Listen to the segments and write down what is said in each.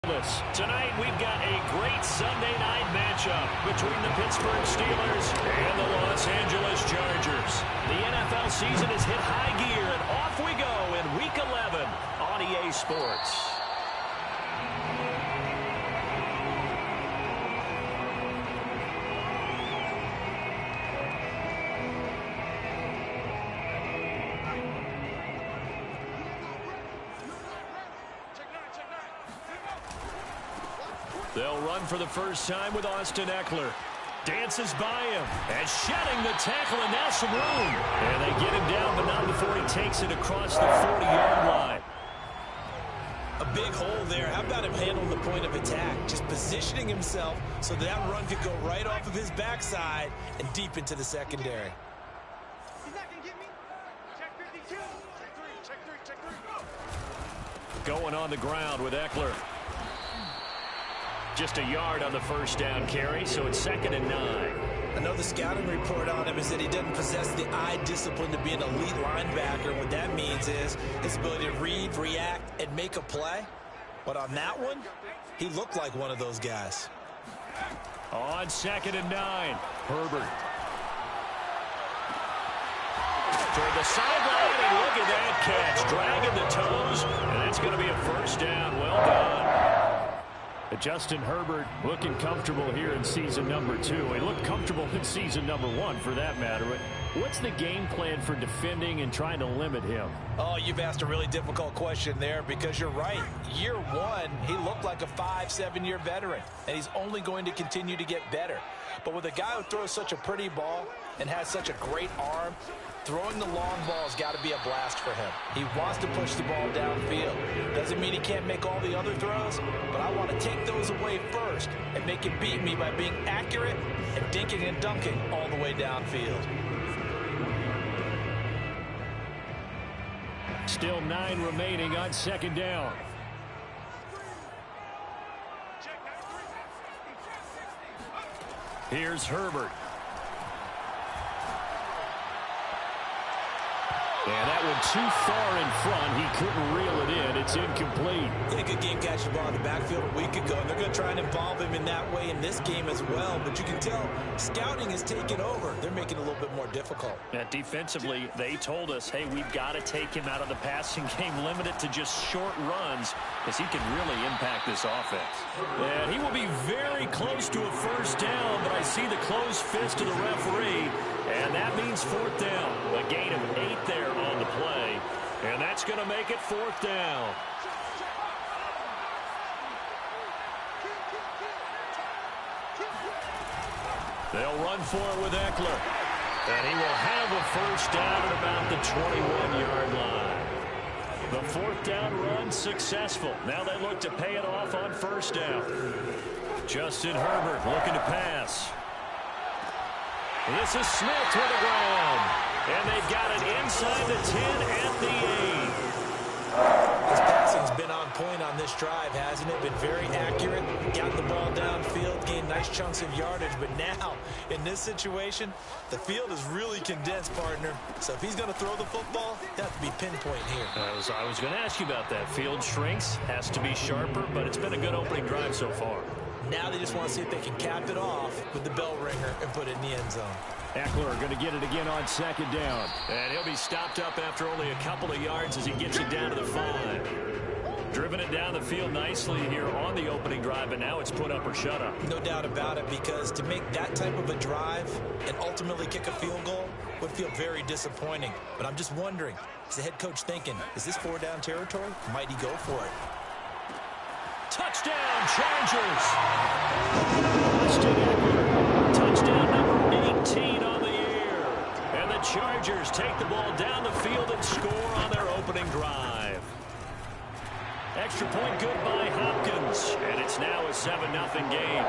Tonight, we've got a great Sunday night matchup between the Pittsburgh Steelers and the Los Angeles Chargers. The NFL season has hit high gear, and off we go in Week 11 on EA Sports. They'll run for the first time with Austin Ekeler. Dances by him and shedding the tackle, and now some room. And they get him down, but not before he takes it across the 40-yard line. A big hole there. How about him handling the point of attack? Just positioning himself so that run could go right off of his backside and deep into the secondary. He's not going to get me. Check 52. Check 3. Going on the ground with Ekeler. Just a yard on the first down carry, so it's 2nd and 9. I know the scouting report on him is that he doesn't possess the eye discipline to be an elite linebacker. What that means is his ability to read, react, and make a play. But on that one, he looked like one of those guys. On 2nd and 9, Herbert. Toward the sideline, and look at that catch. Dragging the toes, and that's going to be a first down. Well done. Justin Herbert looking comfortable here in season number 2. He looked comfortable in season number 1, for that matter. But what's the game plan for defending and trying to limit him? Oh, you've asked a really difficult question there, because you're right. Year 1, he looked like a 5-7-year veteran, and he's only going to continue to get better. But with a guy who throws such a pretty ball and has such a great arm, throwing the long ball has got to be a blast for him. He wants to push the ball downfield. Doesn't mean he can't make all the other throws, but I want to take those away first and make him beat me by being accurate and dinking and dunking all the way downfield. Still 9 remaining on 2nd down. Here's Herbert. And that one too far in front. He couldn't reel it in. It's incomplete. Yeah, good game catching the ball in the backfield a week ago, and they're going to try and involve him in that way in this game as well. But you can tell scouting is taking over. They're making it a little bit more difficult. Yeah, defensively, they told us, hey, we've got to take him out of the passing game, limit it to just short runs, because he can really impact this offense. And he will be very close to a first down, but I see the closed fist of the referee, and that means 4th down. A gain of 8 there on the play, and that's going to make it 4th down. They'll run for it with Ekeler, and he will have a first down at about the 21-yard line. The 4th down run successful. Now they look to pay it off on first down. Justin Herbert looking to pass. This is Smith to the ground. And they've got it inside the 10 at the 8. His passing's been on point on this drive, hasn't it? Been very accurate. Got the ball downfield, gained nice chunks of yardage. But now, in this situation, the field is really condensed, partner. So if he's going to throw the football, he'll have to be pinpoint here. I was going to ask you about that. Field shrinks, has to be sharper, but it's been a good opening drive so far. Now they just want to see if they can cap it off with the bell ringer and put it in the end zone. Ekeler going to get it again on 2nd down. And he'll be stopped up after only a couple of yards as he gets it down to the 5. Driven it down the field nicely here on the opening drive, and now it's put up or shut up. No doubt about it, because to make that type of a drive and ultimately kick a field goal would feel very disappointing. But I'm just wondering, is the head coach thinking, is this 4-down territory? Might he go for it? Touchdown, Chargers! Touchdown number 18 on the year. And the Chargers take the ball down the field and score on their opening drive. Extra point good by Hopkins. And it's now a 7-0 game.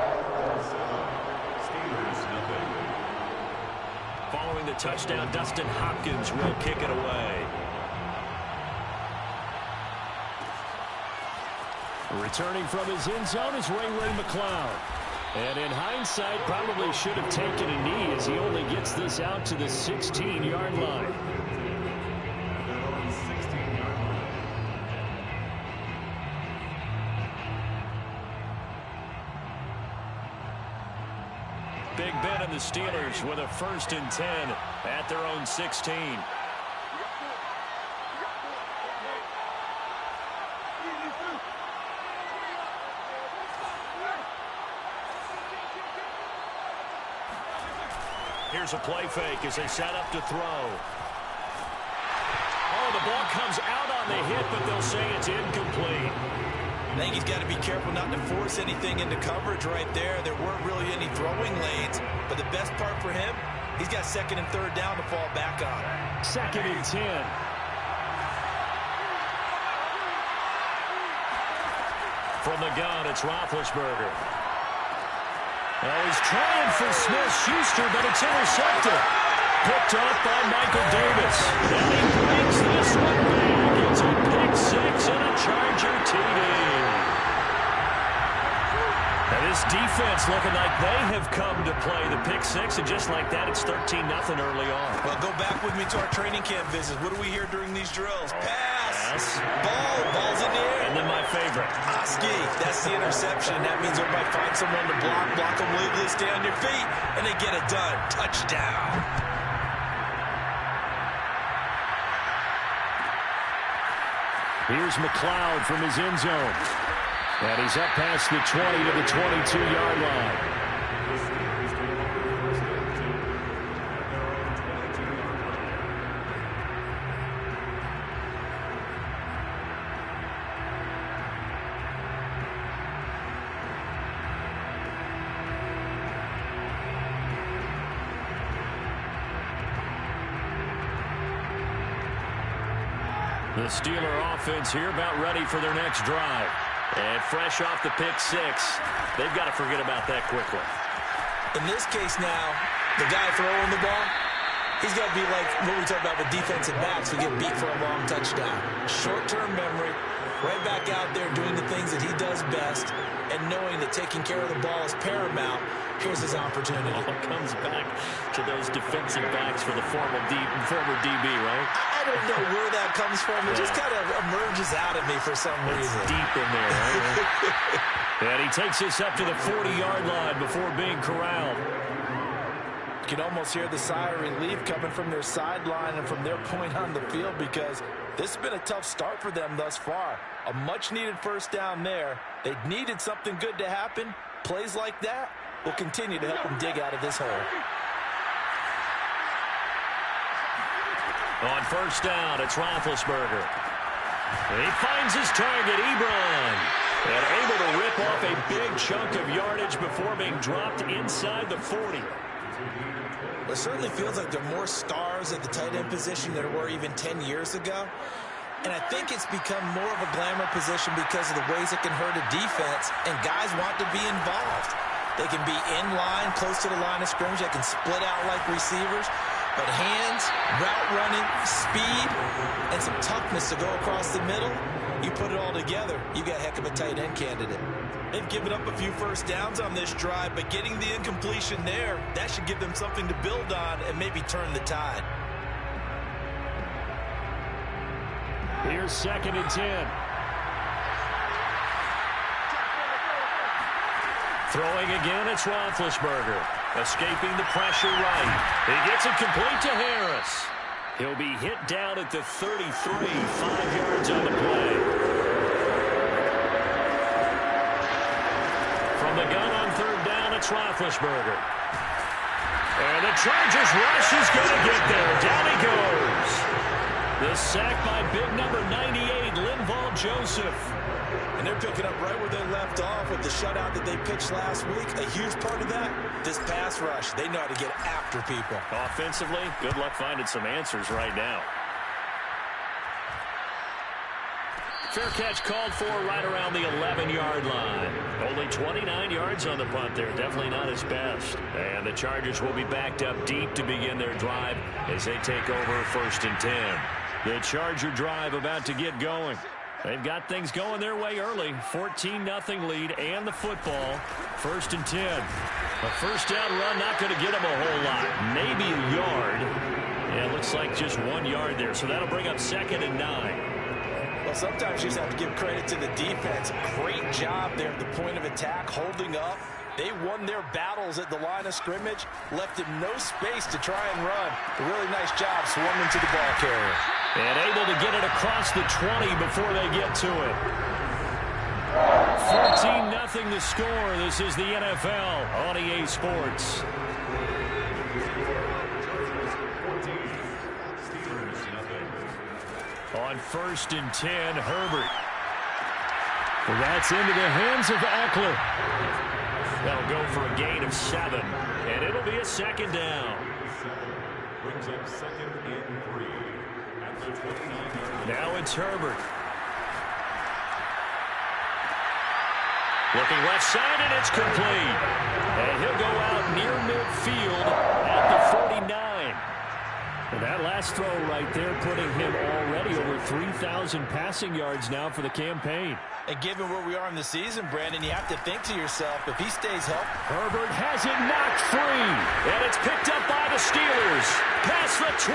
Following the touchdown, Dustin Hopkins will kick it away. Returning from his end zone is Ray McCloud. And in hindsight, probably should have taken a knee as he only gets this out to the 16-yard line. Big Ben and the Steelers with a 1st and 10 at their own 16. Here's a play fake as they set up to throw. Oh, the ball comes out on the hit, but they'll say it's incomplete. I think he's got to be careful not to force anything into coverage right there. There weren't really any throwing lanes, but the best part for him, he's got 2nd and 3rd down to fall back on. 2nd and 10. From the gun, it's Roethlisberger. Oh, he's trying for Smith-Schuster, but it's intercepted. Picked off by Michael Davis. And he brings this one back. It's a pick 6 and a Charger TD. And this defense looking like they have come to play the pick 6, and just like that, it's 13-0 early on. Well, go back with me to our training camp visits. What do we hear during these drills? Pass. Ball's in the air. And then my favorite. Oski, that's the interception. That means everybody finds someone to block them legally, stay on your feet, and they get it done. Touchdown. Here's McLeod from his end zone. And he's up past the 20 to the 22-yard line. The Steeler offense here about ready for their next drive. And fresh off the pick 6, they've got to forget about that quickly. In this case now, the guy throwing the ball, he's got to be like what we talk about with defensive backs who get beat for a long touchdown. Short-term memory, right back out there doing the things that he does best, and knowing that taking care of the ball is paramount. Here's his opportunity. All comes back to those defensive backs for the former DB, right? I don't know where that comes from. It just kind of emerges out of me for some reason. Deep in there, right? And he takes this up to the 40-yard line before being corralled. You can almost hear the sigh of relief coming from their sideline and from their point on the field, because this has been a tough start for them thus far. A much-needed 1st down there. They needed something good to happen. Plays like that will continue to help them dig out of this hole. On 1st down, it's Roethlisberger. He finds his target, Ebron. And able to rip off a big chunk of yardage before being dropped inside the 40. It certainly feels like there are more stars at the tight end position than there were even 10 years ago. And I think it's become more of a glamour position because of the ways it can hurt a defense, and guys want to be involved. They can be in line, close to the line of scrimmage. They can split out like receivers. But hands, route running, speed, and some toughness to go across the middle, you put it all together, you got a heck of a tight end candidate. They've given up a few 1st downs on this drive, but getting the incompletion there, that should give them something to build on and maybe turn the tide. Here's 2nd and 10. Throwing again, it's Roethlisberger. Escaping the pressure right. He gets it complete to Harris. He'll be hit down at the 33, 5 yards on the play. From the gun on 3rd down, it's Roethlisberger. And the Chargers rush is going to get there. Down he goes. The sack by big number 98, Linval Joseph. And they're picking up right where they left off with the shutout that they pitched last week. A huge part of that, this pass rush. They know how to get after people. Offensively, good luck finding some answers right now. Fair catch called for right around the 11-yard line. Only 29 yards on the punt there. Definitely not his best. And the Chargers will be backed up deep to begin their drive as they take over 1st and 10. The Charger drive about to get going. They've got things going their way early. 14-0 lead and the football. 1st and 10. A 1st down run not going to get them a whole lot. Maybe a yard. Yeah, it looks like just 1 yard there. So that'll bring up 2nd and 9. Well, sometimes you just have to give credit to the defense. Great job there at the point of attack, holding up, They won their battles at the line of scrimmage, left him no space to try and run. A really nice job swarming to the ball carrier. And able to get it across the 20 before they get to it. 14-0 the score. This is the NFL on EA Sports. On 1st and 10, Herbert. Well, that's into the hands of Eckler. That'll go for a gain of 7, and it'll be a 2nd down. Brings up 2nd and 3. Now it's Herbert. Looking left side, and it's complete. And he'll go out near midfield at the 49. And that last throw right there putting him already over 3,000 passing yards now for the campaign. And given where we are in the season, Brandon, you have to think to yourself, if he stays healthy. Herbert has it knocked free. And it's picked up by the Steelers. Past the 20.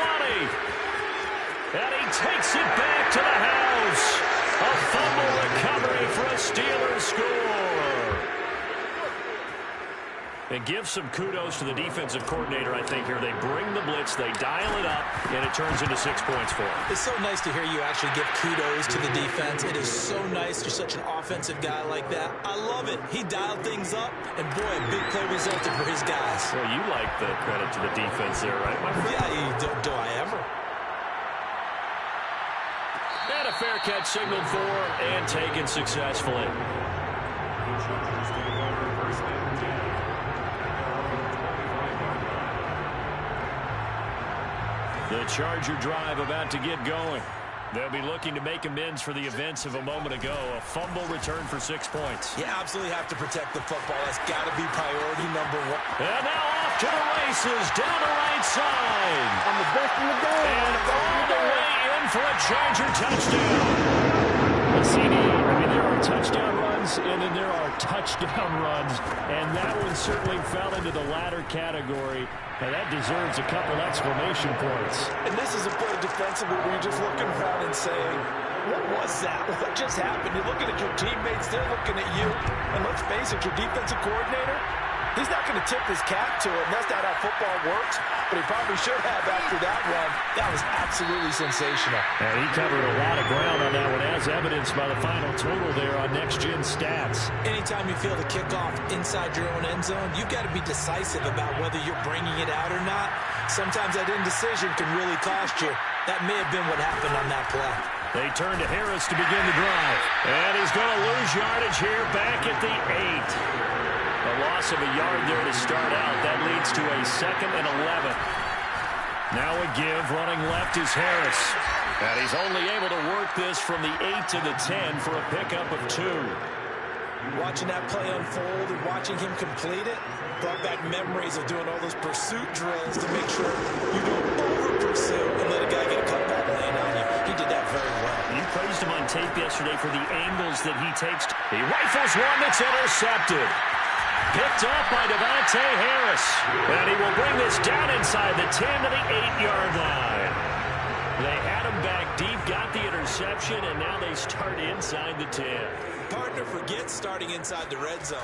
And he takes it back to the house. A fumble recovery for a Steelers score. And give some kudos to the defensive coordinator, I think, here. They bring the blitz, they dial it up, and it turns into 6 points for them. It's so nice to hear you actually give kudos to the defense. It is so nice. You're such an offensive guy like that. I love it. He dialed things up, and boy, a big play resulted for his guys. Well, you like the credit to the defense there, right, my friend? Yeah, do I ever? And a fair catch signaled for and taken successfully. The Charger drive about to get going. They'll be looking to make amends for the events of a moment ago. A fumble return for 6 points. You absolutely have to protect the football. That's got to be priority number 1. And now off to the races, down the right side. I'm the best in the game. And all the way in for a Charger touchdown. A CD. I mean, there are touchdown runs, and then there are touchdown runs. And that one certainly fell into the latter category. And that deserves a couple exclamation points. And this is a play defensively where you're just looking around and saying, what was that? What just happened? You're looking at your teammates, they're looking at you. And let's face it, your defensive coordinator, he's not going to tip his cap to it. And that's not how football works. But he probably should have after that run. That was absolutely sensational. And he covered a lot of ground on that one, as evidenced by the final total there on Next Gen Stats. Anytime you feel the kickoff inside your own end zone, you've got to be decisive about whether you're bringing it out or not. Sometimes that indecision can really cost you. That may have been what happened on that play. They turn to Harris to begin the drive. And he's going to lose yardage here back at the 8. A loss of a yard there to start out. That leads to a 2nd and 11. Now a give. Running left is Harris. And he's only able to work this from the 8 to the 10 for a pickup of 2. Watching that play unfold and watching him complete it brought back memories of doing all those pursuit drills to make sure you don't over-pursue and let a guy get a cutback lane on you. He did that very well. You praised him on tape yesterday for the angles that he takes. He rifles one that's intercepted. Picked up by Devontae Harris. And he will bring this down inside the 10 to the 8-yard line. They had him back deep, got the interception, and now they start inside the 10. Partner forgets starting inside the red zone.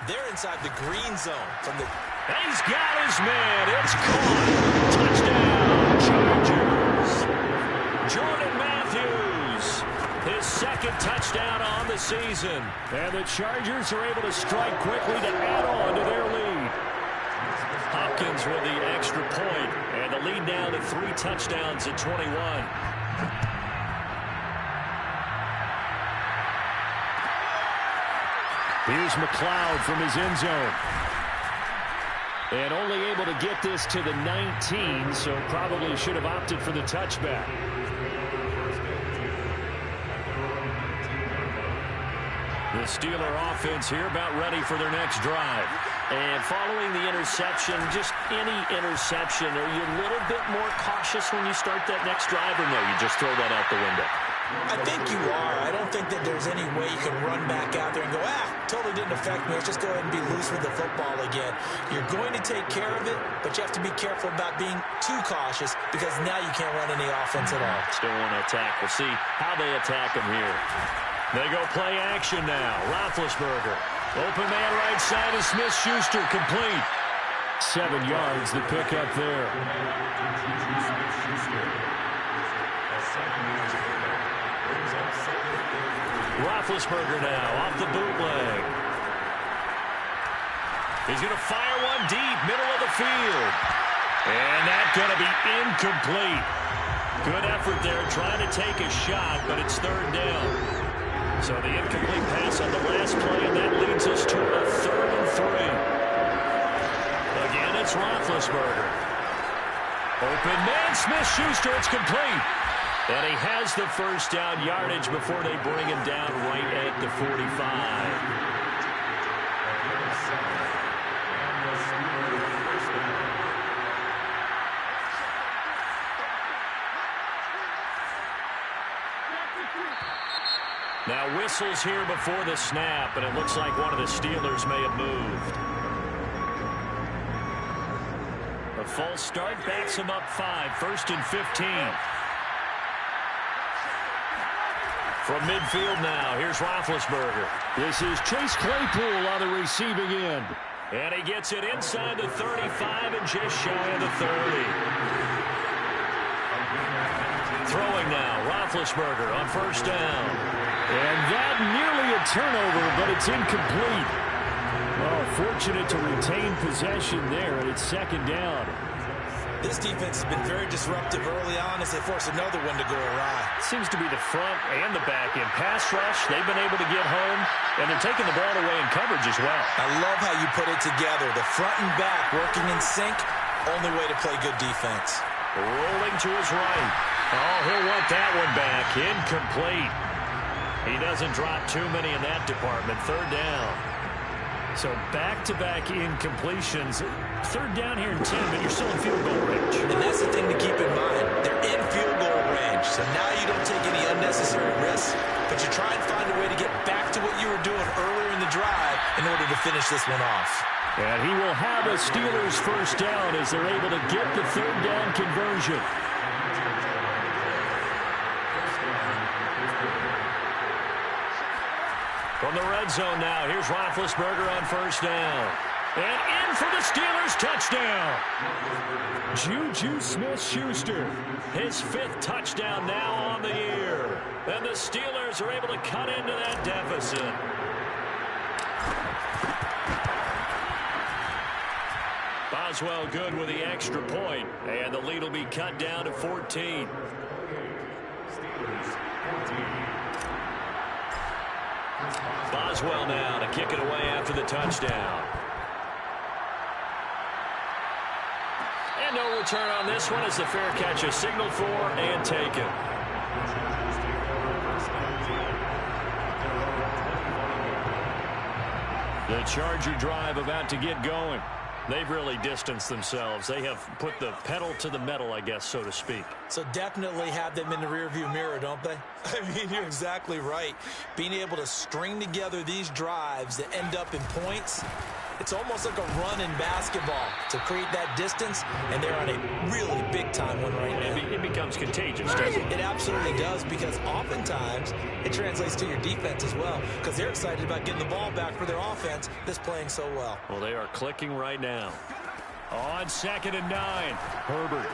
They're inside the green zone. And he's got his man. It's caught. Touchdown, Chargers. Jordan Matthews. His 2nd touchdown on the season. And the Chargers are able to strike quickly to add on to their lead. Hopkins with the extra point. And the lead now to 3 touchdowns at 21. Here's McLeod from his end zone. And only able to get this to the 19, so probably should have opted for the touchback. The Steeler offense here about ready for their next drive. And following the interception, just any interception, are you a little bit more cautious when you start that next drive, or no, you just throw that out the window? I think you are. I don't think that there's any way you can run back out there and go, totally didn't affect me. Let's just go ahead and be loose with the football again. You're going to take care of it, but you have to be careful about being too cautious because now you can't run any offense at all. Still want to attack. We'll see how they attack them here. They go play action now. Roethlisberger Open man right side is Smith-Schuster, complete. 7 yards, the pickup there. Roethlisberger now off the bootleg. He's going to fire one deep, middle of the field. And that's going to be incomplete. Good effort there, trying to take a shot, but it's 3rd down. So the incomplete pass on the last play, and that leads us to a 3rd and 3. Again, it's Roethlisberger. Open man, Smith-Schuster, it's complete. And he has the first down yardage before they bring him down right at the 45. Now whistles here before the snap, and it looks like one of the Steelers may have moved. A false start backs him up 5, 1st and 15. From midfield now, here's Roethlisberger. This is Chase Claypool on the receiving end. And he gets it inside the 35 and just shy of the 30. Throwing now, Roethlisberger on 1st down. And that nearly a turnover, but it's incomplete. Oh, fortunate to retain possession there, and it's 2nd down. This defense has been very disruptive early on as they force another one to go awry. Seems to be the front and the back end. Pass rush, they've been able to get home, and they're taking the ball away in coverage as well. I love how you put it together. The front and back working in sync, only way to play good defense. Rolling to his right. Oh, he'll want that one back. Incomplete. He doesn't drop too many in that department. 3rd down. So back-to-back incompletions. 3rd down here in 10, but you're still in field goal range. And that's the thing to keep in mind. They're in field goal range. So now you don't take any unnecessary risks, but you try and find a way to get back to what you were doing earlier in the drive in order to finish this one off. And he will have a Steelers first down as they're able to get the 3rd down conversion. From the red zone now, here's Roethlisberger on 1st down. And in for the Steelers touchdown. Juju Smith-Schuster, his 5th touchdown now on the year. And the Steelers are able to cut into that deficit. Boswell good with the extra point, and the lead will be cut down to 14. Boswell now to kick it away after the touchdown. And no return on this one as the fair catch is signaled for and taken. The Charger drive about to get going. They've really distanced themselves. They have put the pedal to the metal, I guess, so to speak. So definitely have them in the rearview mirror, don't they? I mean, you're exactly right. Being able to string together these drives that end up in points, it's almost like a run in basketball to create that distance, and they're on a really big-time one right now. It becomes contagious, doesn't it? It absolutely does, because oftentimes it translates to your defense as well, because they're excited about getting the ball back for their offense that's playing so well. Well, they are clicking right now. On 2nd and 9, Herbert.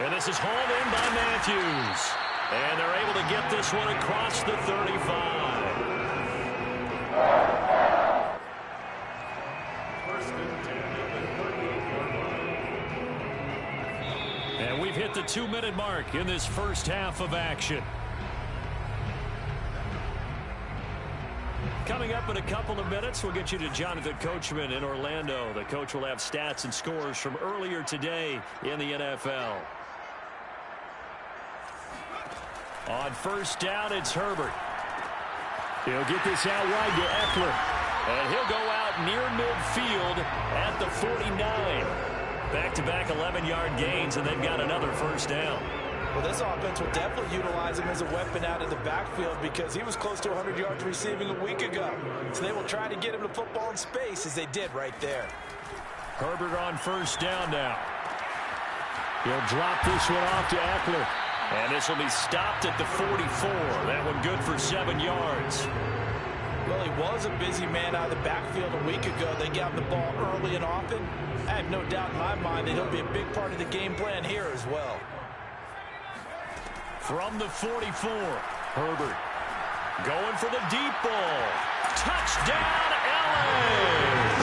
And this is hauled in by Matthews. And they're able to get this one across the 35. And we've hit the 2-minute mark in this first half of action. Coming up in a couple of minutes, we'll get you to Jonathan Coachman in Orlando. The coach will have stats and scores from earlier today in the NFL. On 1st down, it's Herbert. He'll get this out wide to Eckler. And he'll go out near midfield at the 49. Back-to-back 11-yard gains, and they've got another first down. Well, this offense will definitely utilize him as a weapon out of the backfield because he was close to 100 yards receiving a week ago. So they will try to get him the football in space as they did right there. Herbert on 1st down now. He'll drop this one off to Eckler. And this will be stopped at the 44. That one good for 7 yards. Well, he was a busy man out of the backfield a week ago. They got him the ball early and often. I have no doubt in my mind that he'll be a big part of the game plan here as well. From the 44, Herbert going for the deep ball. Touchdown, LA!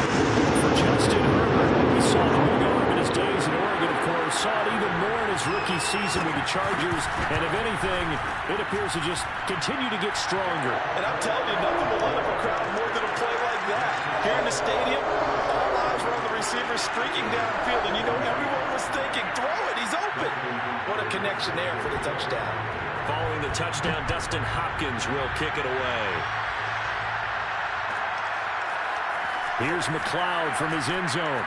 For Justin Herbert, we saw the big arm in his days in Oregon, of course. Saw it even more in his rookie season with the Chargers. And if anything, it appears to just continue to get stronger. And I'm telling you, nothing will light up a crowd more than a play like that. Here in the stadium, all eyes were on the receiver streaking downfield, and you know everyone was thinking, throw it, he's open. What a connection there for the touchdown. Following the touchdown, Dustin Hopkins will kick it away. Here's McLeod from his end zone.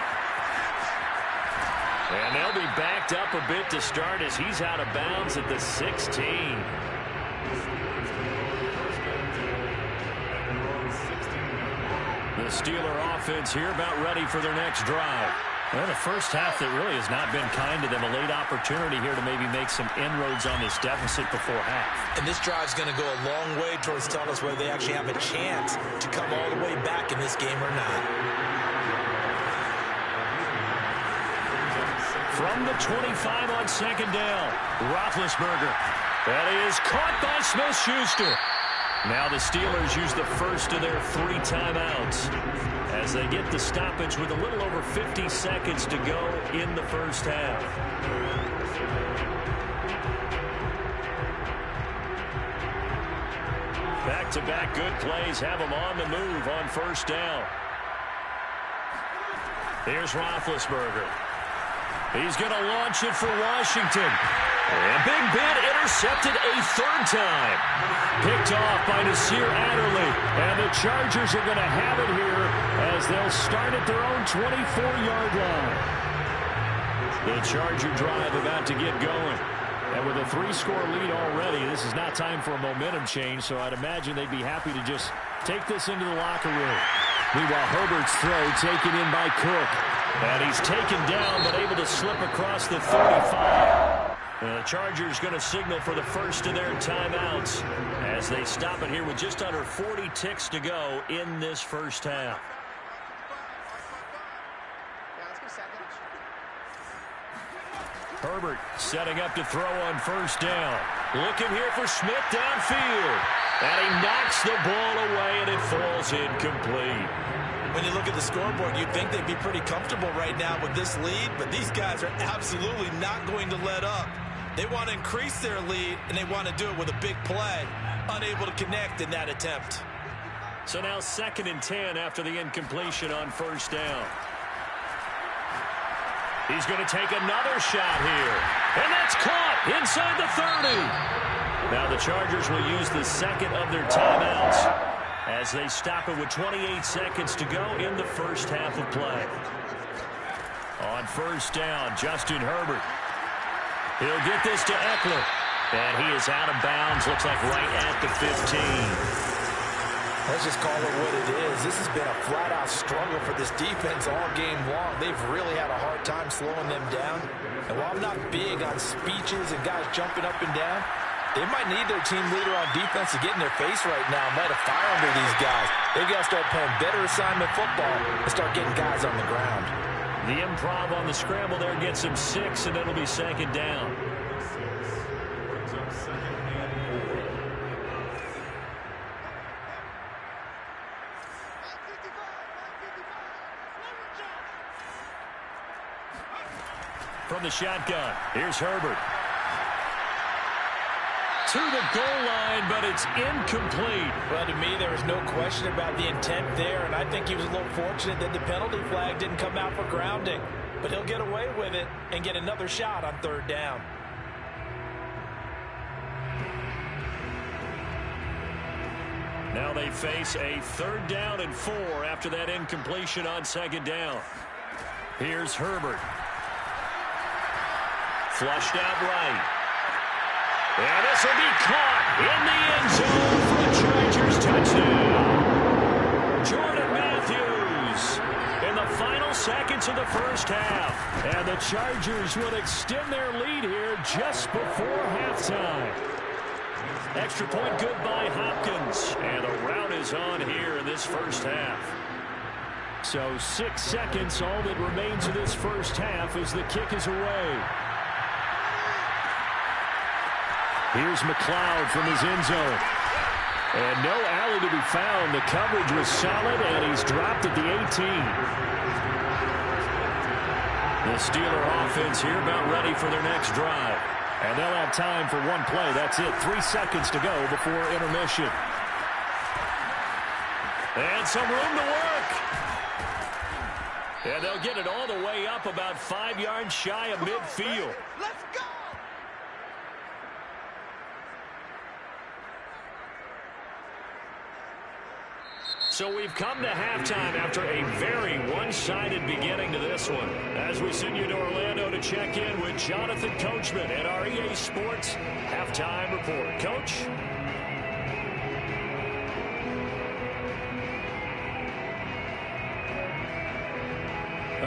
And they'll be backed up a bit to start as he's out of bounds at the 16. The Steeler offense here about ready for their next drive. Well, the first half that really has not been kind to them. A late opportunity here to maybe make some inroads on this deficit before half. And this drive's going to go a long way towards telling us whether they actually have a chance to come all the way back in this game or not. From the 25 on second down, Roethlisberger. That is caught by Smith-Schuster. Now the Steelers use the first of their 3 timeouts as they get the stoppage with a little over 50 seconds to go in the first half. Back-to-back good plays have them on the move on first down. Here's Roethlisberger. He's going to launch it for Washington. And Big Ben intercepted a 3rd time. Picked off by Nasir Adderley. And the Chargers are going to have it here as they'll start at their own 24-yard line. The Charger drive about to get going. And with a 3-score lead already, this is not time for a momentum change, so I'd imagine they'd be happy to just take this into the locker room. Meanwhile, Herbert's throw taken in by Cook. And he's taken down, but able to slip across the 35. The Chargers going to signal for the first of their timeouts as they stop it here with just under 40 ticks to go in this first half. Herbert setting up to throw on first down. Looking here for Smith downfield. And he knocks the ball away, and it falls incomplete. When you look at the scoreboard, you'd think they'd be pretty comfortable right now with this lead, but these guys are absolutely not going to let up. They want to increase their lead, and they want to do it with a big play. Unable to connect in that attempt. So now 2nd and 10 after the incompletion on first down. He's going to take another shot here. And that's caught inside the 30. Now the Chargers will use the second of their timeouts as they stop it with 28 seconds to go in the first half of play. On first down, Justin Herbert. He'll get this to Eckler. And he is out of bounds, looks like right at the 15. Let's just call it what it is. This has been a flat-out struggle for this defense all game long. They've really had a hard time slowing them down. And while I'm not big on speeches and guys jumping up and down, they might need their team leader on defense to get in their face right now and light a fire under these guys. They've got to start playing better assignment football and start getting guys on the ground. The improv on the scramble there gets him 6, and it'll be second down. From the shotgun, here's Herbert. To the goal line, but it's incomplete. Well, to me, there was no question about the intent there, and I think he was a little fortunate that the penalty flag didn't come out for grounding. But he'll get away with it and get another shot on 3rd down. Now they face a 3rd down and 4 after that incompletion on 2nd down. Here's Herbert. Flushed out right. And this will be caught in the end zone for a Chargers touchdown. Jordan Matthews in the final seconds of the first half. And the Chargers will extend their lead here just before halftime. Extra point good by Hopkins. And the rout is on here in this first half. So 6 seconds, all that remains of this first half as the kick is away. Here's McLeod from his end zone. And no alley to be found. The coverage was solid, and he's dropped at the 18. The Steeler offense here about ready for their next drive. And they'll have time for one play. That's it. 3 seconds to go before intermission. And some room to work. And they'll get it all the way up about 5 yards shy of midfield. Let's go! So we've come to halftime after a very one-sided beginning to this one. As we send you to Orlando to check in with Jonathan Coachman at our EA Sports Halftime Report. Coach?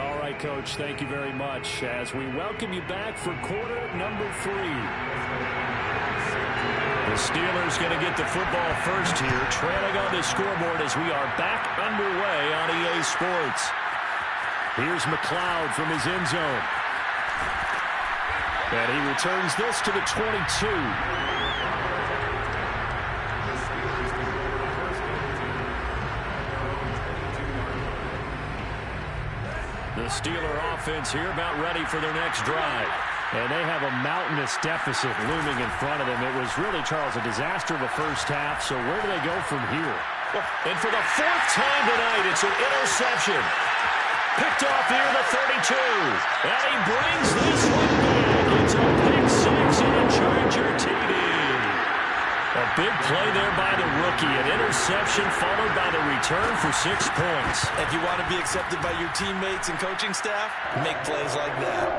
All right, Coach, thank you very much as we welcome you back for quarter number 3. The Steelers going to get the football first here, trailing on the scoreboard as we are back underway on EA Sports. Here's McLeod from his end zone. And he returns this to the 22. The Steeler offense here about ready for their next drive. And they have a mountainous deficit looming in front of them. It was really, Charles, a disaster of a first half. So where do they go from here? And for the 4th time tonight, it's an interception. Picked off near the 32. And he brings this one back. It's a big 6 and a Charger TD. A big play there by the rookie. An interception followed by the return for 6 points. If you want to be accepted by your teammates and coaching staff, make plays like that.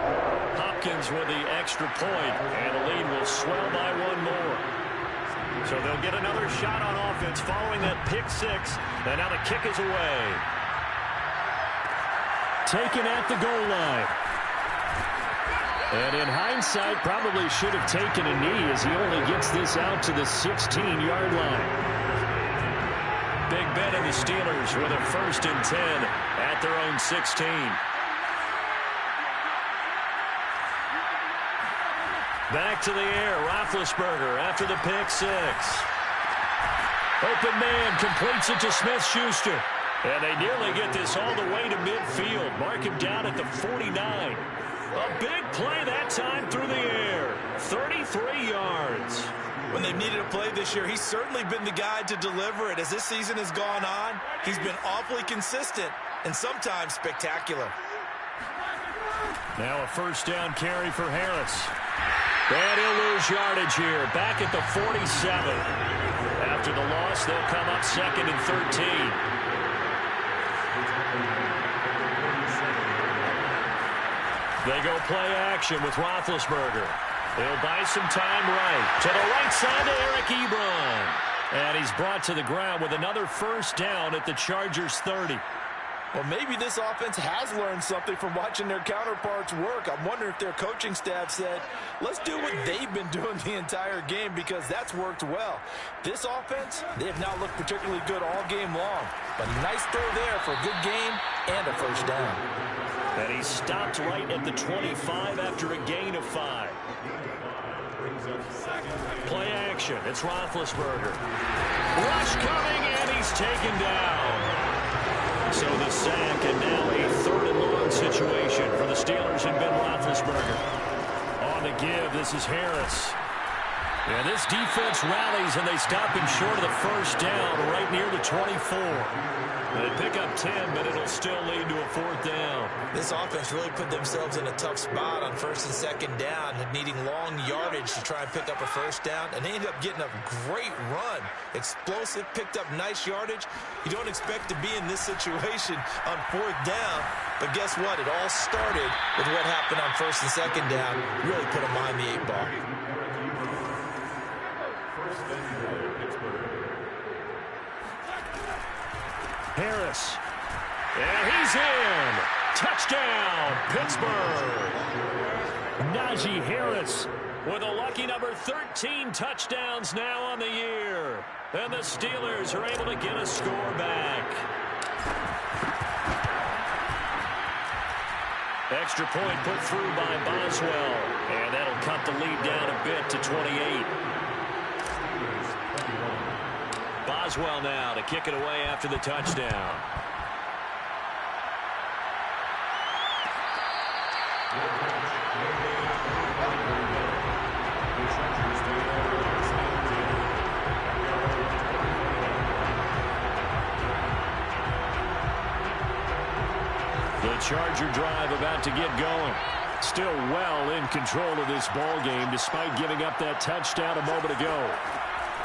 Hopkins with the extra point, and the lead will swell by 1 more. So they'll get another shot on offense following that pick 6, and now the kick is away. Taken at the goal line. And in hindsight, probably should have taken a knee as he only gets this out to the 16-yard line. Big Ben and the Steelers with a 1st and 10 at their own 16. Back to the air, Roethlisberger after the pick 6. Open man completes it to Smith-Schuster. And they nearly get this all the way to midfield. Mark him down at the 49. A big play that time through the air. 33 yards. When they've needed a play this year, he's certainly been the guy to deliver it. As this season has gone on, he's been awfully consistent and sometimes spectacular. Now a 1st down carry for Harris. And he'll lose yardage here. Back at the 47. After the loss, they'll come up 2nd and 13. They go play action with Roethlisberger. He'll buy some time right. To the right side to Eric Ebron. And he's brought to the ground with another 1st down at the Chargers 30. Well, maybe this offense has learned something from watching their counterparts work. I'm wondering if their coaching staff said, let's do what they've been doing the entire game because that's worked well. This offense, they have not looked particularly good all game long. But nice throw there for a good game and a 1st down. And he stopped right at the 25 after a gain of 5. Play action. It's Roethlisberger. Rush coming, and he's taken down. So the sack, and now a 3rd and long situation for the Steelers and Ben Roethlisberger. On the give, this is Harris. And this defense rallies, and they stop him short of the 1st down right near the 24. They pick up 10, but it'll still lead to a 4th down. This offense really put themselves in a tough spot on 1st and 2nd down, needing long yardage to try and pick up a 1st down, and they ended up getting a great run. Explosive, picked up nice yardage. You don't expect to be in this situation on 4th down, but guess what? It all started with what happened on 1st and 2nd down. Really put them behind the 8 ball. Harris. And he's in. Touchdown, Pittsburgh. Najee Harris with a lucky number 13 touchdowns now on the year. And the Steelers are able to get a score back. Extra point put through by Boswell. And that'll cut the lead down a bit to 28. Boswell now to kick it away after the touchdown. The Charger drive about to get going. Still well in control of this ball game despite giving up that touchdown a moment ago.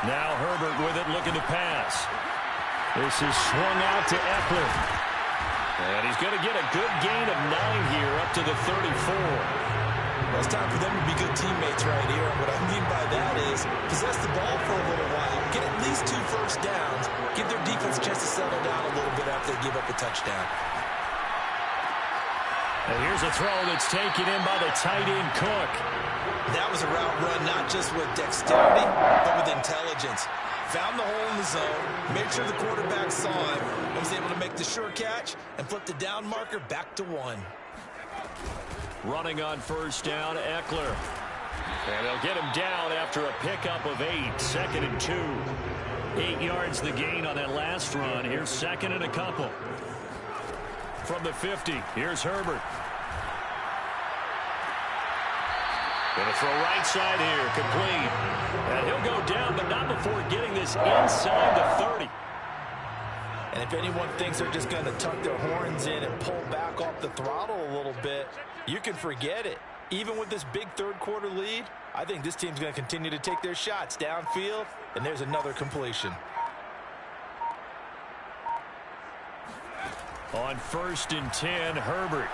Now Herbert with it, looking to pass. This is swung out to Eckler. And he's going to get a good gain of 9 here up to the 34. Well, it's time for them to be good teammates right here. And what I mean by that is possess the ball for a little while, get at least 2 first downs, give their defense a chance to settle down a little bit after they give up a touchdown. And here's a throw that's taken in by the tight end Cook. That was a route run not just with dexterity, but with intelligence. Found the hole in the zone, made sure the quarterback saw him, and was able to make the sure catch and flip the down marker back to 1. Running on first down, Eckler. And they'll get him down after a pickup of 8. 2nd and 2. 8 yards the gain on that last run. Here's 2nd and a couple. From the 50, here's Herbert. Going to throw right side here, complete. And he'll go down, but not before getting this inside the 30. And if anyone thinks they're just going to tuck their horns in and pull back off the throttle a little bit, you can forget it. Even with this big third-quarter lead, I think this team's going to continue to take their shots downfield, and there's another completion. On 1st and 10, Herbert.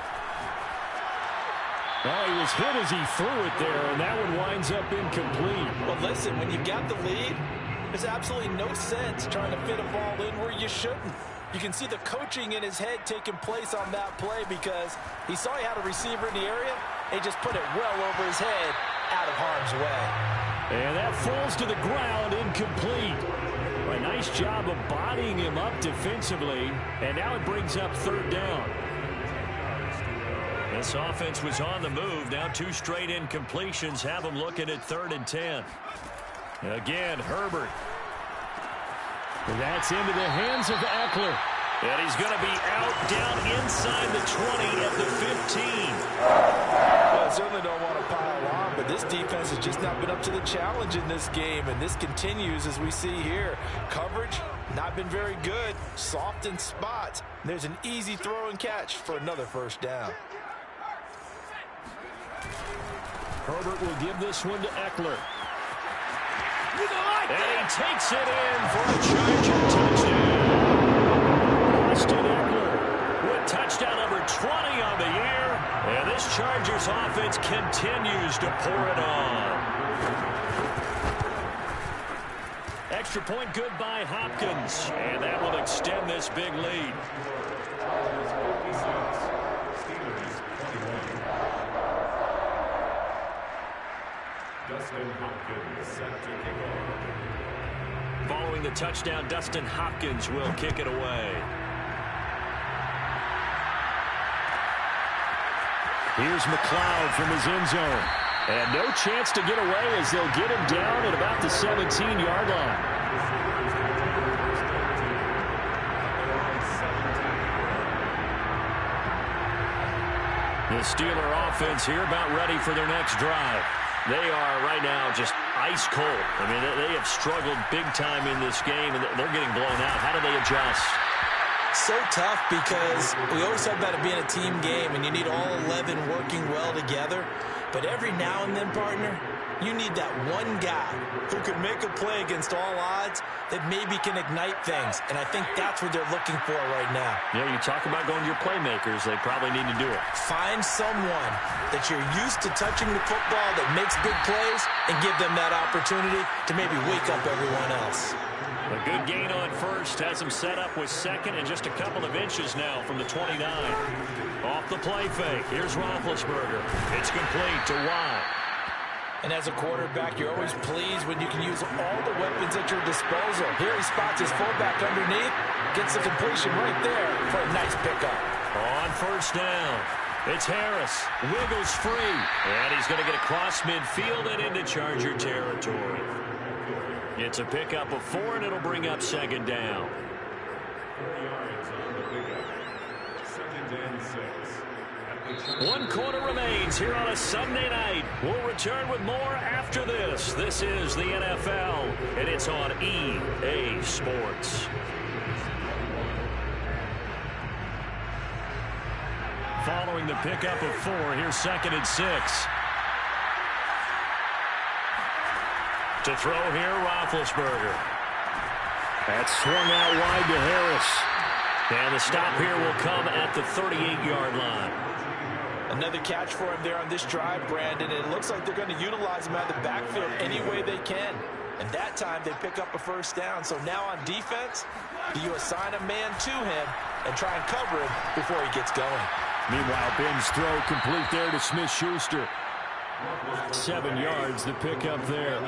Oh, he was hit as he threw it there, and that one winds up incomplete. Well, listen, when you've got the lead, there's absolutely no sense trying to fit a ball in where you shouldn't. You can see the coaching in his head taking place on that play because he saw he had a receiver in the area, and he just put it well over his head out of harm's way. And that falls to the ground, incomplete. A nice job of bodying him up defensively, and now it brings up 3rd down. This offense was on the move. Now 2 straight incompletions have them looking at 3rd and 10. Again, Herbert. That's into the hands of Eckler. And he's going to be out down inside the 20 at the 15. Well, I certainly don't want to pile on, but this defense has just not been up to the challenge in this game, and this continues as we see here. Coverage, not been very good. Soft in spots. There's an easy throw and catch for another 1st down. Herbert will give this one to Eckler. And he takes it in for a Charger touchdown. Austin Eckler with touchdown number 20 on the year. And this Chargers offense continues to pour it on. Extra point good by Hopkins. And that will extend this big lead. Dustin Hopkins set to kick off. Following the touchdown, Dustin Hopkins will kick it away. Here's McLeod from his end zone. And no chance to get away as they'll get him down at about the 17-yard line. The Steeler offense here about ready for their next drive. They are right now just ice cold. I mean, they have struggled big time in this game, and they're getting blown out. How do they adjust? So tough because we always talk about it being a team game, and you need all 11 working well together. But every now and then, partner, you need that one guy who can make a play against all odds that maybe can ignite things. And I think that's what they're looking for right now. Yeah, you talk about going to your playmakers. They probably need to do it. Find someone that you're used to touching the football that makes big plays and give them that opportunity to maybe wake up everyone else. A good gain on first has him set up with second and just a couple of inches now from the 29. Off the play fake. Here's Roethlisberger. It's complete to Watt. And as a quarterback, you're always pleased when you can use all the weapons at your disposal. Here he spots his fullback underneath, gets the completion right there for a nice pickup. On first down, it's Harris. Wiggles free. And he's going to get across midfield and into Charger territory. It's a pickup of 4, and it'll bring up second down. 4 yards on the pickup. Second and 6. 1 quarter remains here on a Sunday night. We'll return with more after this. This is the NFL, and it's on EA Sports. Following the pickup of 4, here's second and 6. To throw here, Roethlisberger. That's swung out wide to Harris. And the stop here will come at the 38-yard line. Another catch for him there on this drive, Brandon. It looks like they're going to utilize him out of the backfield any way they can. And that time they pick up a first down. So now on defense, do you assign a man to him and try and cover him before he gets going? Meanwhile, Ben's throw complete there to Smith-Schuster. 7 yards, the pickup there. A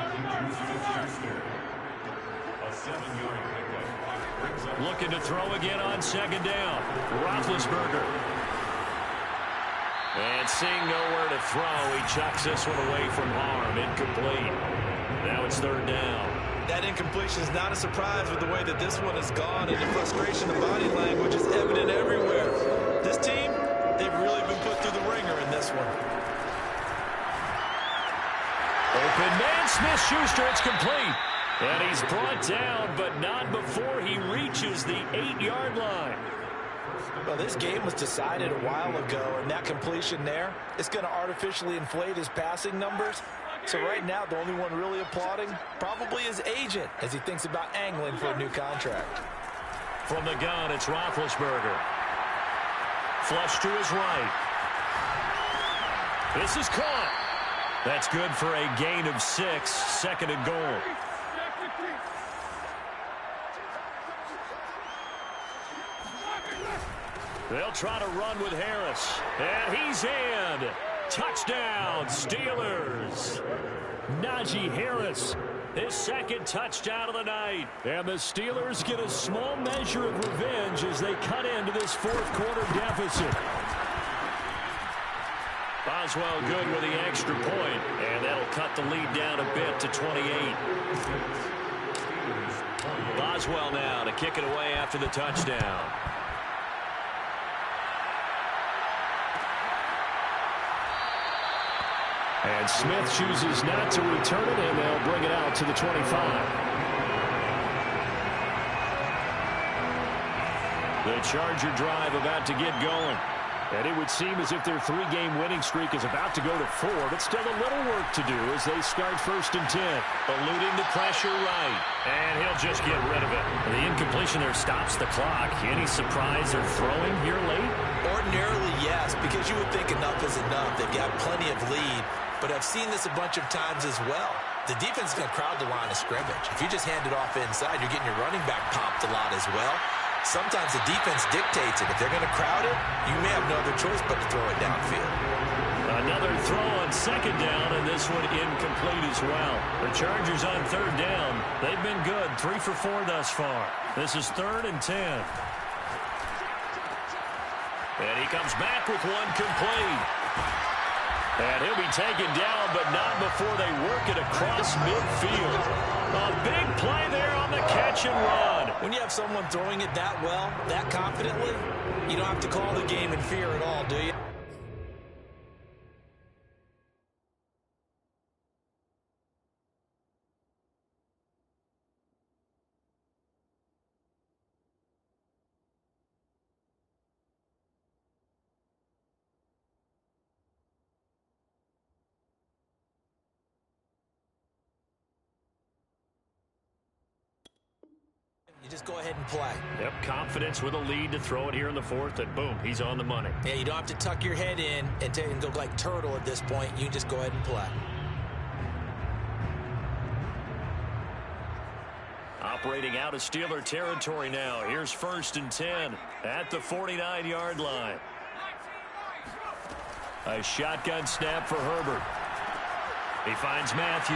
7-yard pickup. Looking to throw again on second down. Roethlisberger. And seeing nowhere to throw, he chucks this one away from harm. Incomplete. Now it's third down. That incompletion is not a surprise with the way that this one has gone, and the frustration of body language is evident everywhere. This team, they've really been put through the ringer in this one. Open man, Smith-Schuster, it's complete. And he's brought down, but not before he reaches the 8-yard line. Well, this game was decided a while ago, and that completion there, it's going to artificially inflate his passing numbers. So right now, the only one really applauding probably his agent as he thinks about angling for a new contract. From the gun, it's Roethlisberger. Flush to his right. This is caught. That's good for a gain of 6, second and goal. They'll try to run with Harris. And he's in. Touchdown, Steelers. Najee Harris, his second touchdown of the night. And the Steelers get a small measure of revenge as they cut into this fourth quarter deficit. Boswell good with the extra point, and that'll cut the lead down a bit to 28. Boswell now to kick it away after the touchdown. And Smith chooses not to return it, and they'll bring it out to the 25. The Charger drive about to get going. And it would seem as if their 3-game winning streak is about to go to 4, but still a little work to do as they start first and 10. Eluding the pressure right. And he'll just get rid of it. The incompletion there stops the clock. Any surprise they're throwing here late? Ordinarily, yes, because you would think enough is enough. They've got plenty of lead, but I've seen this a bunch of times as well. The defense is going to crowd the line of scrimmage. If you just hand it off inside, you're getting your running back pumped a lot as well. Sometimes the defense dictates it. If they're going to crowd it, you may have no other choice but to throw it downfield. Another throw on second down, and this one incomplete as well. The Chargers on third down. They've been good, 3 for 4 thus far. This is 3rd and 10. And he comes back with one complete. And he'll be taken down, but not before they work it across midfield. A big play there on the catch and run. When you have someone throwing it that well, that confidently, you don't have to call the game in fear at all, do you? You just go ahead and play. Yep, confidence with a lead to throw it here in the 4th, and boom, he's on the money. Yeah, you don't have to tuck your head in and go like turtle at this point. You just go ahead and play. operating out of Steeler territory now. Here's 1st and 10 at the 49-yard line. A shotgun snap for Herbert. He finds Matthews.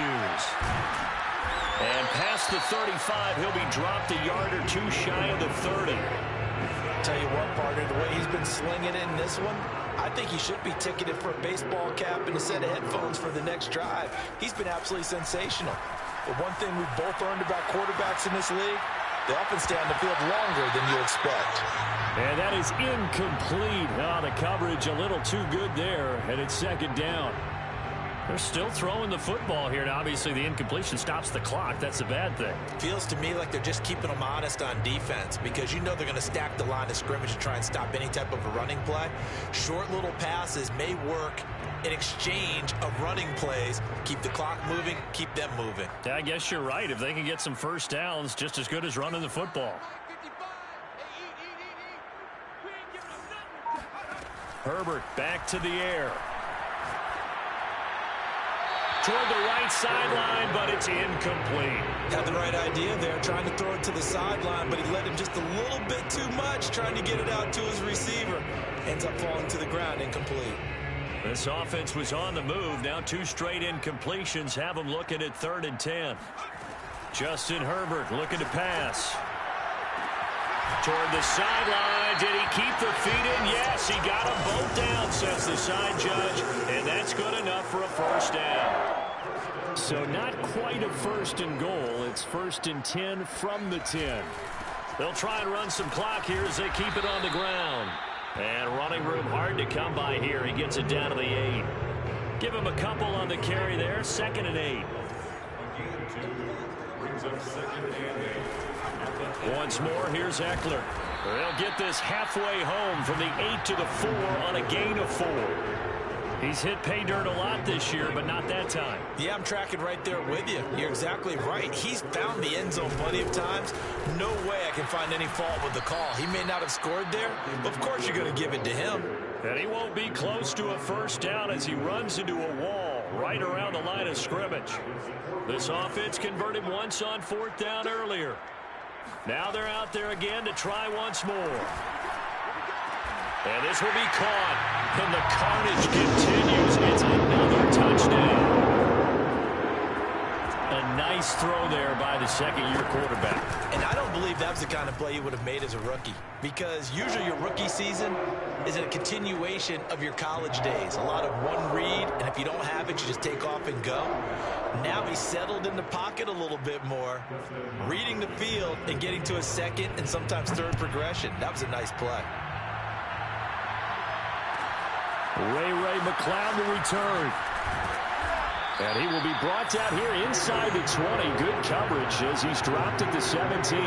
And past the 35, he'll be dropped a yard or two shy of the 30. Tell you what, partner, the way he's been slinging it in this one, I think he should be ticketed for a baseball cap and a set of headphones for the next drive. He's been absolutely sensational. But one thing we've both learned about quarterbacks in this league, they often stay on the field longer than you expect. And that is incomplete. Oh, the coverage a little too good there, and it's 2nd down. They're still throwing the football here. Now, obviously, the incompletion stops the clock. That's a bad thing. Feels to me like they're just keeping them honest on defense because you know they're going to stack the line of scrimmage to try and stop any type of a running play. Short little passes may work in exchange of running plays. Keep the clock moving, keep them moving. Yeah, I guess you're right. If they can get some first downs, just as good as running the football. Herbert back to the air. Toward the right sideline, but it's incomplete. Had the right idea there, trying to throw it to the sideline, but he led him just a little bit too much, trying to get it out to his receiver. Ends up falling to the ground, incomplete. This offense was on the move. Now 2 straight incompletions have them looking at 3rd and 10. Justin Herbert looking to pass. Toward the sideline. Did he keep the feet in? Yes, he got them both down, says the side judge. And that's good enough for a first down. So not quite a 1st and goal. It's 1st and 10 from the 10. They'll try and run some clock here as they keep it on the ground. And running room hard to come by here. He gets it down to the 8. Give him a couple on the carry there. 2nd and 8. Brings up 2nd and 8. Once more, here's Eckler. They'll get this halfway home from the 8 to the 4 on a gain of 4. He's hit pay dirt a lot this year, but not that time. Yeah, I'm tracking right there with you. You're exactly right. He's found the end zone plenty of times. No way I can find any fault with the call. He may not have scored there, but of course you're going to give it to him. And he won't be close to a first down as he runs into a wall right around the line of scrimmage. This offense converted once on 4th down earlier. Now they're out there again to try once more. And this will be caught. And the carnage continues. It's another touchdown. A nice throw there by the 2nd-year quarterback. And I don't believe that was the kind of play you would have made as a rookie. Because usually your rookie season is a continuation of your college days. A lot of one read, and if you don't have it, you just take off and go. Now he's settled in the pocket a little bit more, reading the field and getting to a 2nd and sometimes 3rd progression. That was a nice play. Ray McCloud to return. And he will be brought down here inside the 20. Good coverage as he's dropped at the 17.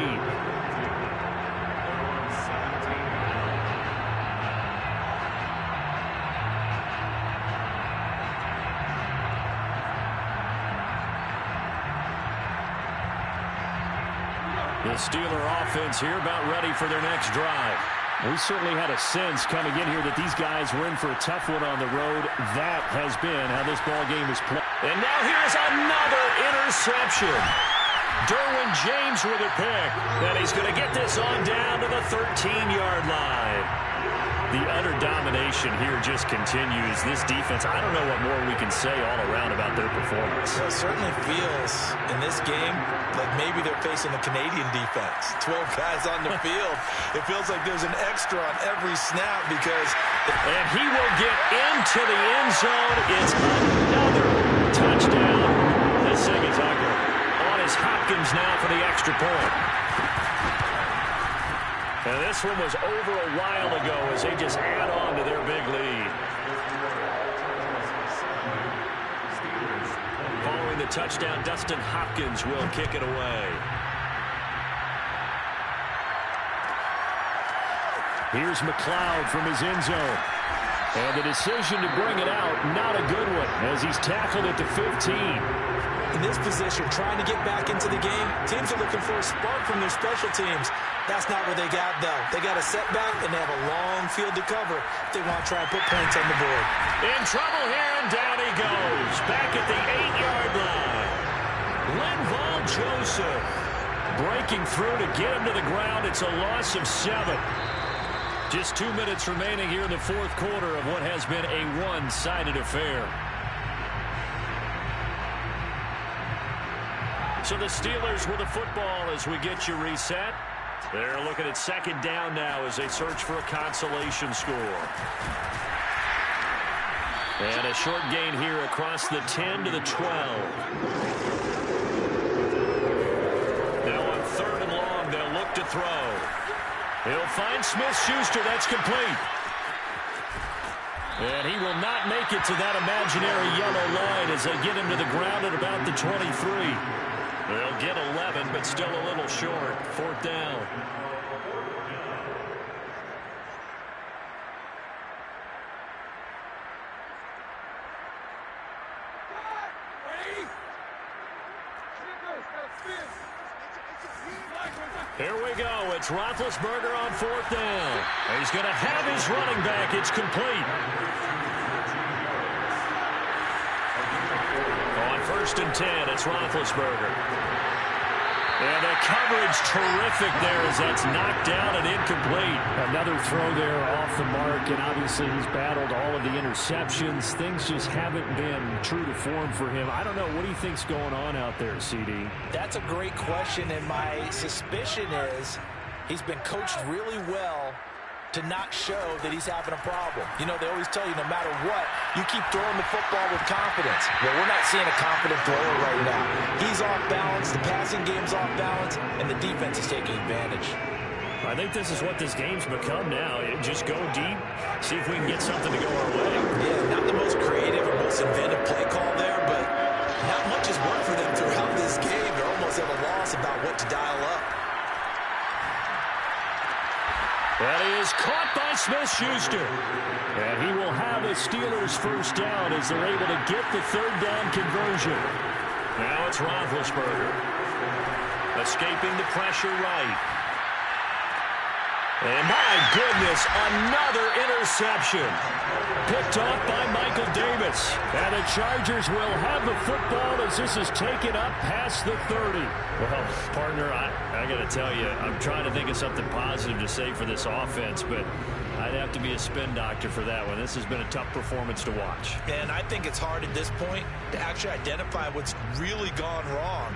The Steeler offense here about ready for their next drive. We certainly had a sense coming in here that these guys were in for a tough one on the road. That has been how this ball game is played. And now here's another interception. Derwin James with a pick. And he's going to get this on down to the 13-yard line. The utter domination here just continues. This defense, I don't know what more we can say all around about their performance. Well, it certainly feels in this game like maybe they're facing a Canadian defense. 12 guys on the field. It feels like there's an extra on every snap because... And he will get into the end zone. It's another touchdown. Let's sing it, Tucker. On is Hopkins now for the extra point. And this one was over a while ago as they just add on to their big lead. Following the touchdown, Dustin Hopkins will kick it away. Here's McCloud from his end zone. And the decision to bring it out, not a good one, as he's tackled at the 15. In this position, trying to get back into the game, teams are looking for a spark from their special teams. That's not what they got, though. They got a setback, and they have a long field to cover if they want to try and put points on the board. In trouble here, and down he goes. Back at the 8-yard line. Linval Joseph breaking through to get him to the ground. It's a loss of 7. Just 2 minutes remaining here in the fourth quarter of what has been a one-sided affair. So the Steelers with the football as we get you reset. They're looking at second down now as they search for a consolation score. And a short gain here across the 10 to the 12. Now on third and long, they'll look to throw. He'll find Smith-Schuster. That's complete. And he will not make it to that imaginary yellow line as they get him to the ground at about the 23. They'll get 11, but still a little short. Fourth down. Here we go. It's Roethlisberger on fourth down. He's going to have his running back. It's complete. On first and 10, it's Roethlisberger. And the coverage terrific there as that's knocked down and incomplete. Another throw there off the mark, and obviously he's battled all of the interceptions. Things just haven't been true to form for him. I don't know. What do you think's going on out there, CD? That's a great question, and my suspicion is he's been coached really well to not show that he's having a problem. You know, they always tell you no matter what, you keep throwing the football with confidence. Well, we're not seeing a confident thrower right now. He's off balance, the passing game's off balance, and the defense is taking advantage. I think this is what this game's become now. Just go deep, see if we can get something to go our way. Yeah, not the most creative or most inventive play call there, but not much has worked for them throughout this game. They're almost at a loss about what to dial up. That is caught by Smith-Schuster. And he will have a Steelers first down as they're able to get the third down conversion. Now it's Roethlisberger. Escaping the pressure right. And my goodness, another interception. Picked off by Michael Davis. And the Chargers will have the football as this is taken up past the 30. Well, partner, I got to tell you, I'm trying to think of something positive to say for this offense, but I'd have to be a spin doctor for that one. This has been a tough performance to watch. And I think it's hard at this point to actually identify what's really gone wrong.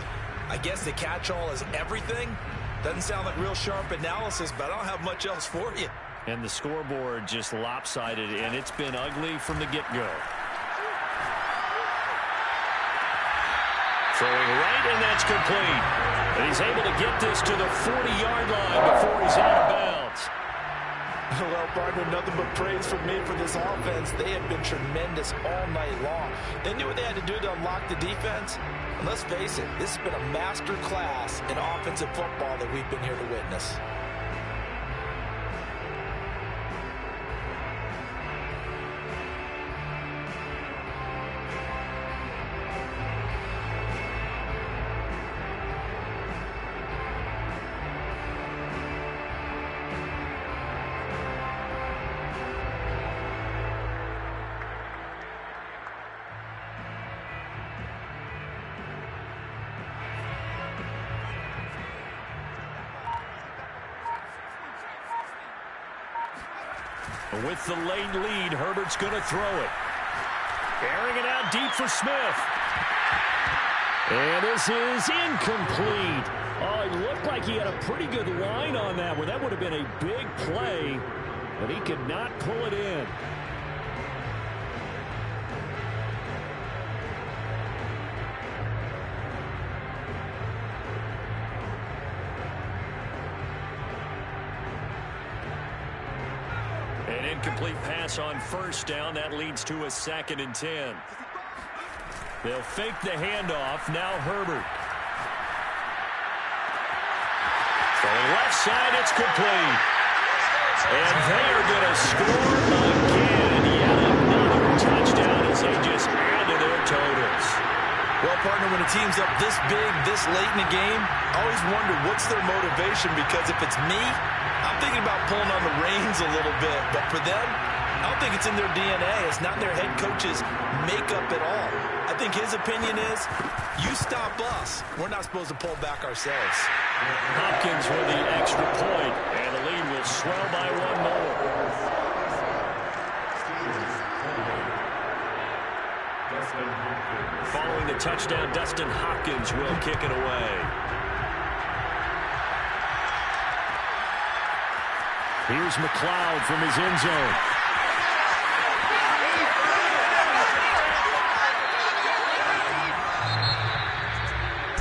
I guess the catch-all is everything. Doesn't sound like real sharp analysis, but I don't have much else for you. And the scoreboard just lopsided, and it's been ugly from the get-go. Throwing right, and that's complete. And he's able to get this to the 40-yard line before he's out of bounds. Well, partner, nothing but praise from me for this offense. They have been tremendous all night long. They knew what they had to do to unlock the defense. And let's face it, this has been a master class in offensive football that we've been here to witness. With the late lead, Herbert's going to throw it. Airing it out deep for Smith. And this is incomplete. Oh, it looked like he had a pretty good line on that one. That would have been a big play, but he could not pull it in. An incomplete pass on first down. That leads to a 2nd and 10. They'll fake the handoff. Now Herbert. Throwing left side, it's complete. And they are going to score again. Yet another touchdown as they just add to their totals. Well, partner, when a team's up this big, this late in the game, I always wonder what's their motivation, because if it's me, I'm thinking about pulling on the reins a little bit. But for them, I don't think it's in their DNA. It's not their head coach's makeup at all. I think his opinion is, you stop us. We're not supposed to pull back ourselves. Hopkins with the extra point, and the lead will swell by one more. Following the touchdown, Dustin Hopkins will kick it away. Here's McLeod from his end zone.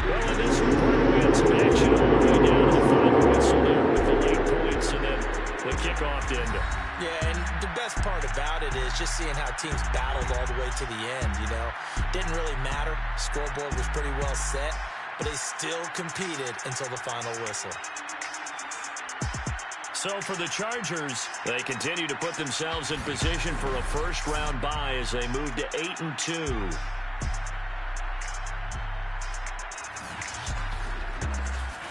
Well, in this quarter, we had some action all the way down to the final whistle there with the late points and then the kickoff to end it. Yeah, and the best part about it is just seeing how teams battled all the way to the end, you know. Didn't really matter. Scoreboard was pretty well set, but they still competed until the final whistle. So for the Chargers, they continue to put themselves in position for a first-round bye as they move to 8-2.